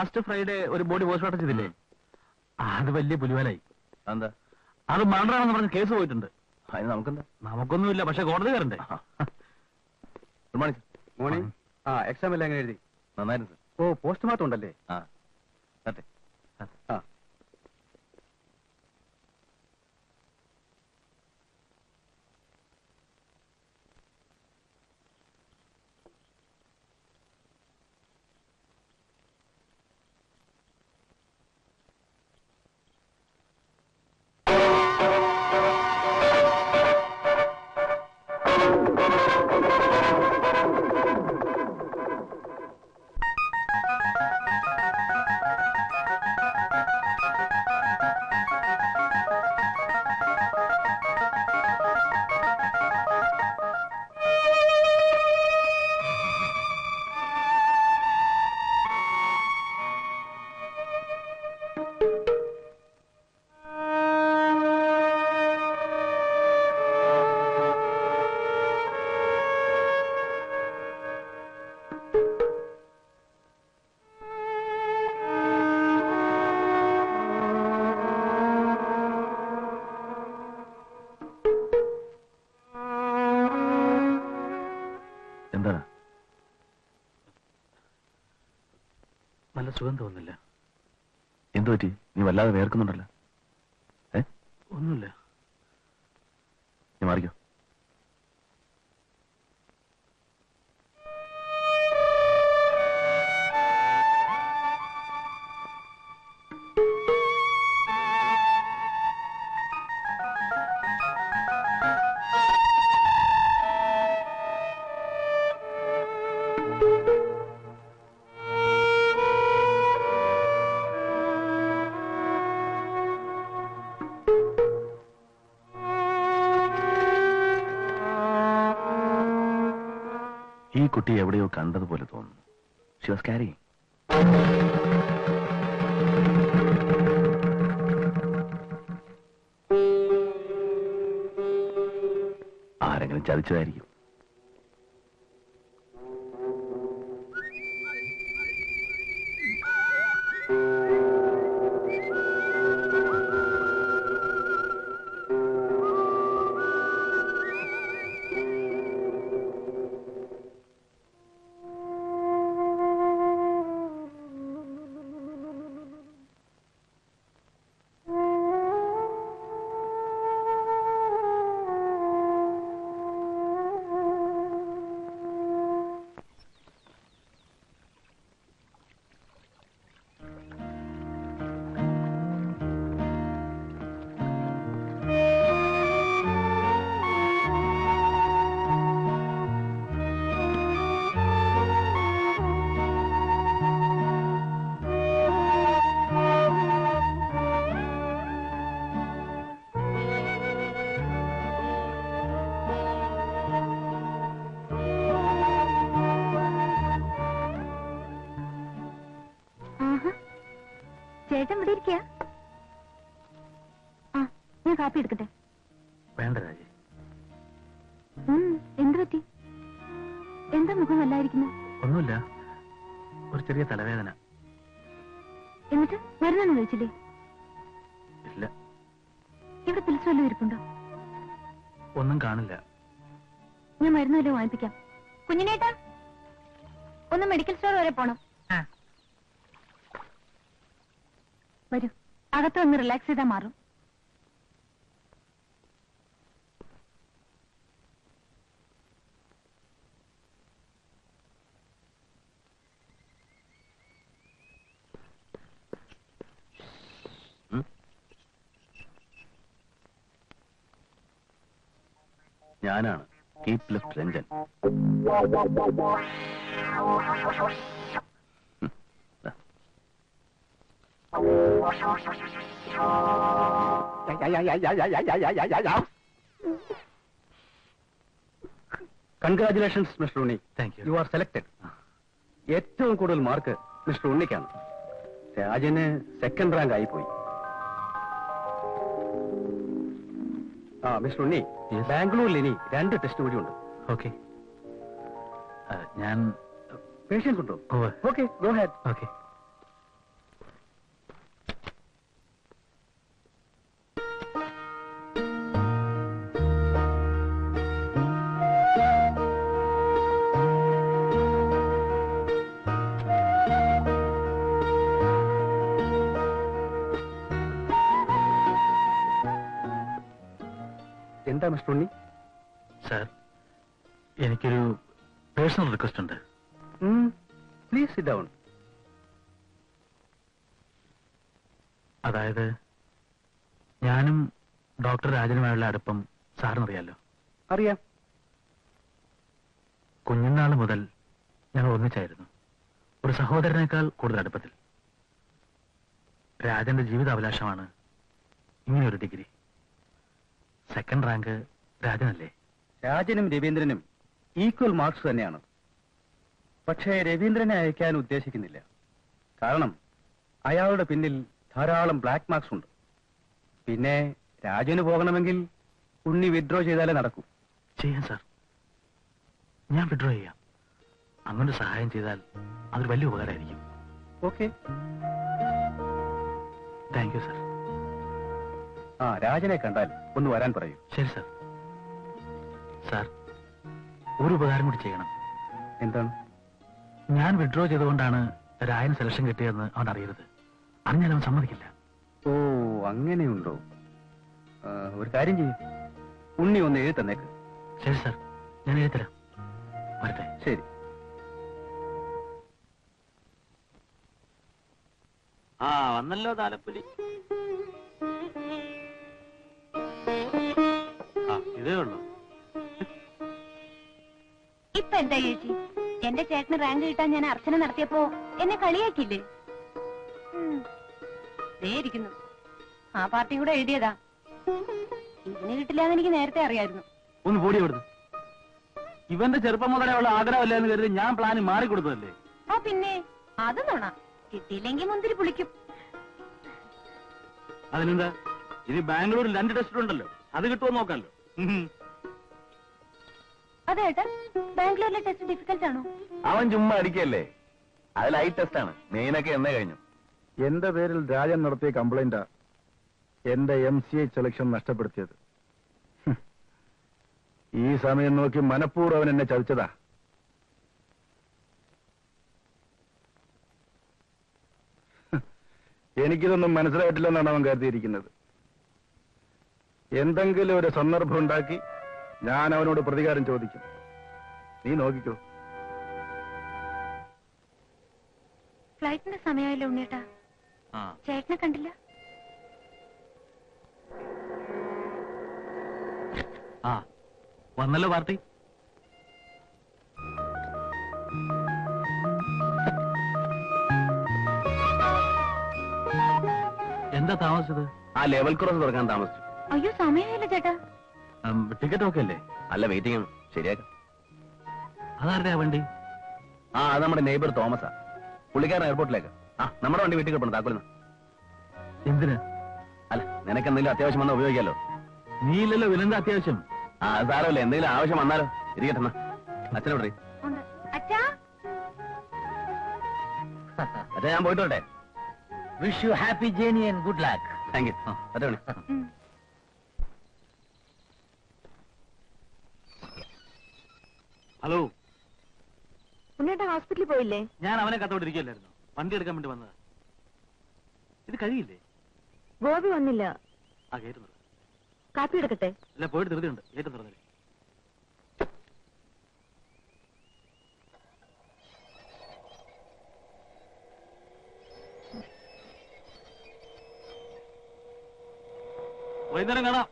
Last Friday ഒരു body postmortem ചെയ്തില്ലേ? അത് വലിയ പുലിവാലായി. എന്താ? അത് മർഡറാണെന്ന് പറഞ്ഞ് കേസ് പോയിട്ടുണ്ട്. അതിന് നമുക്കെന്താ? നമുക്കൊന്നുമില്ല, പക്ഷെ കോടതി കയറണ്ടേ? Good morning. മോർണിംഗ്. എക്സാം എല്ലാം എങ്ങനെ എഴുതി? നന്നായിരുന്നു സർ. ഓ, പോസ്റ്റ്മോർട്ടം ഉണ്ടല്ലേ? അതെ. എന്താ? നല്ല സുഖം തോന്നുന്നില്ല. എന്തു പറ്റി? നീ വല്ലാതെ വേർക്കുന്നുണ്ടല്ലോ. ഒന്നുമില്ല. നീ മാറിക്കോ. ഈ കുട്ടി എവിടെയോ കണ്ടതുപോലെ തോന്നുന്നു. She was carrying. ആരെങ്കിലും ചതിച്ചതായിരിക്കും. ചേട്ടൻ ഇവിടെ ഇരിക്കുക. ഞാൻ കാപ്പി എടുക്കട്ടെ? വേണ്ട രാജി. എന്ത് പറ്റി? എന്താ മുഖം വല്ലായിരിക്കുന്നു? ഒന്നുമില്ല, ഒരു ചെറിയ തലവേദന. എന്നിട്ട് മരുന്നൊന്നും കഴിച്ചില്ലേ? ഇല്ല. ഇവിടെ പിലിച്ച് വല്ലതും ഇരിപ്പുണ്ടോ? ഒന്നും കാണില്ല. ഞാൻ മരുന്ന് വല്ലതും വാങ്ങിപ്പിക്കാം. കുഞ്ഞിനേട്ടാ, ഒന്ന് മെഡിക്കൽ സ്റ്റോർ വരെ പോണം. വരൂ, അകത്ത് ഒന്ന് റിലാക്സ് ചെയ്താൽ മാറും. ഞാനാണ് keep left Ranjan. Congratulations mister Unni. Thank you. You are selected. ഏറ്റവും കൂടുതൽ മാർക്ക് മിസ്റ്റർ ഉണ്ണിക്കാണ്. രാജന് സെക്കൻഡ് റാങ്ക് ആയിപ്പോയി. മിസ്റ്റർ ഉണ്ണി, ബാംഗ്ലൂരിൽ ഇനി 2 ടെസ്റ്റ് കൂടിയുണ്ട്. ഓക്കെ. ഞാൻ പേഷ്യൻസ് ഉണ്ടോ? Okay, go head. ഓക്കെ. എന്താ മിസ്റ്റർ ഉണ്ണി? സാർ, എനിക്കൊരു പേഴ്സണൽ റിക്വസ്റ്റ് ഉണ്ട്. Please sit down. അതായത് ഞാനും ഡോക്ടർ രാജനുമായുള്ള അടുപ്പം സാറിനറിയാലോ. അറിയാം. കുഞ്ഞുനാൾ മുതൽ ഞങ്ങൾ ഒന്നിച്ചായിരുന്നു, ഒരു സഹോദരനേക്കാൾ കൂടുതൽ അടുപ്പത്തിൽ. രാജന്റെ ജീവിതാഭിലാഷമാണ് ഇങ്ങനെയൊരു ഡിഗ്രി. സെക്കൻഡ് റാങ്ക് രാജനല്ലേ? രാജനും രവീന്ദ്രനും ഈക്വൽ മാർക്സ് തന്നെയാണ്. പക്ഷേ രവീന്ദ്രനെ അയക്കാൻ ഉദ്ദേശിക്കുന്നില്ല. കാരണം അയാളുടെ പിന്നിൽ ധാരാളം ബ്ലാക്ക് മാർക്സ് ഉണ്ട്. പിന്നെ രാജന് പോകണമെങ്കിൽ ഉണ്ണി വിഡ്രോ ചെയ്താലേ നടക്കൂ. ചെയ്യാം സാർ, ഞാൻ വിഡ്രോ ചെയ്യാം. അങ്ങനെ സഹായം ചെയ്താൽ അതൊരു വലിയ ഉപകാരമായിരിക്കും. ഓക്കെ. Thank you sir. ആ, രാജനെ കണ്ടാൽ ഒന്ന് വരാൻ പറയൂ. ശരി സാർ. സാർ, ഒരു ഉപകാരം കൂടി ചെയ്യണം. എന്താണ്? ഞാൻ വിഡ്രോ ചെയ്തുകൊണ്ടാണ് രായൻ സെലക്ഷൻ കിട്ടിയതെന്ന് അവൻ അറിയരുത്. അറിഞ്ഞാൽ അവൻ സമ്മതിക്കില്ല. ഓ, അങ്ങനെയുണ്ടോ? ഒരു കാര്യം ചെയ്യും, ഉണ്ണി ഒന്ന് എഴുതി തന്നേക്ക്. ശരി സാർ, ഞാൻ എഴുതരാം. വരട്ടെ. ശരി. ആ, വന്നല്ലോ താലപ്പൊലി. ആ, ഇതേ ഉള്ളൂ. ഇപ്പൊ എന്താ ചേച്ചി? എന്റെ ചേട്ടന് റാങ്ക് കിട്ടാൻ ഞാൻ അർച്ചന നടത്തിയപ്പോ എന്നെ കളിയാക്കിയില്ലേ? ദേ ഇരിക്കുന്നു, ആ പാർട്ടിയും കൂടെ എഴുതിയതാ. ഇതിന് കിട്ടില്ലാന്ന് എനിക്ക് നേരത്തെ അറിയായിരുന്നു. ഒന്ന് പോടി അവിടുന്ന്. ഇവന്റെ ചെറുപ്പം മുതലേ ഉള്ള ആഗ്രഹമല്ല എന്ന് കരുതി ഞാൻ പ്ലാന് മാറിക്കൊടുത്തതല്ലേ? ആ പിന്നെ, അത് നോണ. കിട്ടിയില്ലെങ്കിൽ മുന്തിരി പുളിക്കും. അതിനെന്താ, ഇനി ബാംഗ്ലൂരിൽ 2 ടെസ്റ്റ് ഉണ്ടല്ലോ, അത് കിട്ടുമോ നോക്കാമല്ലോ. അതേട്ടാ, ബാംഗ്ലൂരിലെ ടെസ്റ്റ് ഡിഫിക്കൽട്ട് ആണോ? അവൻ ചുമ്മാ അടിക്കല്ലേ, അത് ലൈറ്റ് ടെസ്റ്റ് ആണ്. മെയിനൊക്കെ എന്നേ കഴിഞ്ഞു. എന്റെ പേരിൽ രാജൻ നടത്തിയ കംപ്ലൈന്റാ എന്റെ MCA സെലക്ഷൻ നഷ്ടപ്പെടുത്തിയത്. ഈ സമയം നോക്കി മനഃപൂർവ്വം അവൻ എന്നെ ചതിച്ചതാ. എനിക്കിതൊന്നും മനസ്സിലായിട്ടില്ലെന്നാണ് അവൻ കരുതിയിരിക്കുന്നത്. എന്തെങ്കിലും ഒരു സന്ദർഭം ഉണ്ടാക്കി ഞാൻ അവനോട് പ്രതികാരം ചോദിക്കും. നീ നോക്കിക്കോ. ഫ്ലൈറ്റിന്റെ സമയമായല്ലോ ഉണ്ണേട്ടാ. ചേട്ടനെ കണ്ടില്ല. ആ, വന്നല്ലോ പാർട്ടി. എന്താ താമസിച്ചത്? ആ ലെവൽ ക്രോസ് തുറക്കാൻ താമസിച്ചു. അയ്യോ, സമയമായില്ല ചേട്ടാ. ടിക്കറ്റ് ഒക്കെ അല്ലേ? അല്ല, വെയിറ്റിംഗ് ആണ്. ശരിയാക്കാം. അതാരുടെയാ വണ്ടി? ആ, അത് നമ്മുടെ നെയ്ബർ തോമസാ. പുള്ളിക്കാരൻ എയർപോർട്ടിലേക്ക്. ആ, നമ്മുടെ വണ്ടി വീട്ടിൽ കിടപ്പണം. താക്കോലിന്ന്. എന്തിന്? അല്ല, നിനക്ക് എന്തെങ്കിലും അത്യാവശ്യം വന്നാൽ ഉപയോഗിക്കാലോ. നീ ഇല്ലല്ലോ, വിലെന്താ അത്യാവശ്യം? ആ, അത് സാരമല്ല. എന്തെങ്കിലും ആവശ്യം വന്നാലോ. ഇരിക്കട്ടെ. അച്ഛനോട് ഉണ്ട്. അച്ഛാ, അച്ഛൻ ഞാൻ പോയിട്ട് വരട്ടെ. Wish you happy journey and good luck. Thank you. അച്ഛൻ ഹലോ. ഉണ്ണേട്ടാ ഹോസ്പിറ്റലിൽ പോയില്ലേ? ഞാൻ അവനെ കത്തോണ്ടിരിക്കുകയല്ലായിരുന്നു, വണ്ടി എടുക്കാൻ വേണ്ടി വന്നതാ. ഇത് കഴിയില്ലേ? ഗോപി വന്നില്ല. ആ, കേട്ടുന്നത്. കാപ്പി എടുക്കട്ടെ? അല്ല, പോയിട്ട് ധൃതിയുണ്ട്. കേട്ടു തുറന്നില്ലേ? വൈകുന്നേരം കാണാം.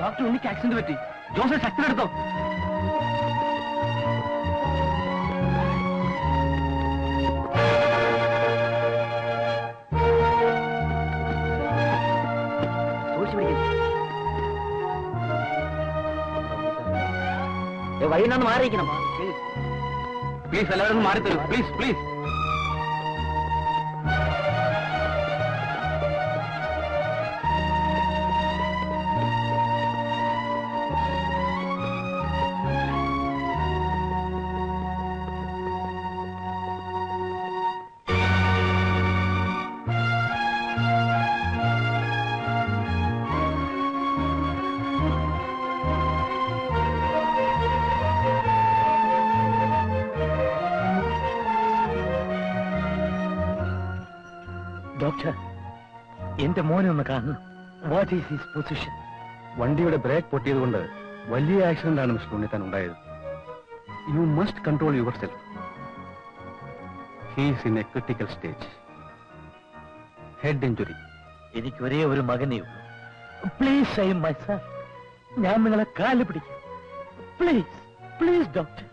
ഡോക്ടർ ഉണ്ണിക്ക് ആക്സിഡന്റ് പറ്റി. ജോസഫ് ശക്തി എടുത്തോ. വഴി നിന്ന് മാറിയിരിക്കണം. പ്ലീസ് എല്ലാവരും മാറി തരൂ. Please please. ഡോക്ടർ, എന്റെ മോനെ ഒന്ന് കാണണം. What is his position? വണ്ടിയുടെ ബ്രേക്ക് പൊട്ടിയതുകൊണ്ട് വലിയ ആക്സിഡന്റ് ആണ് മിസ്റ്റർ ഉണ്ണിത്താൻ ഉണ്ടായത്. You must control your self. He's in A critical stage. Head injury. എനിക്ക് ഒരേ ഒരു മകനേ ഉള്ളൂ. Please save my son. ഞാൻ നിങ്ങളെ കാല് പിടിക്കാം. Please please doctor.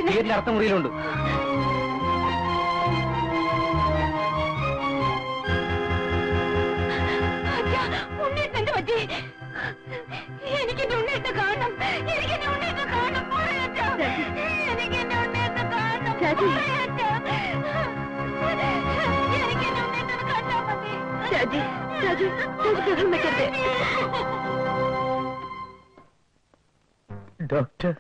വീടിന്റെ അടുത്ത മുറിയിലുണ്ട്. ഡോക്ടർ,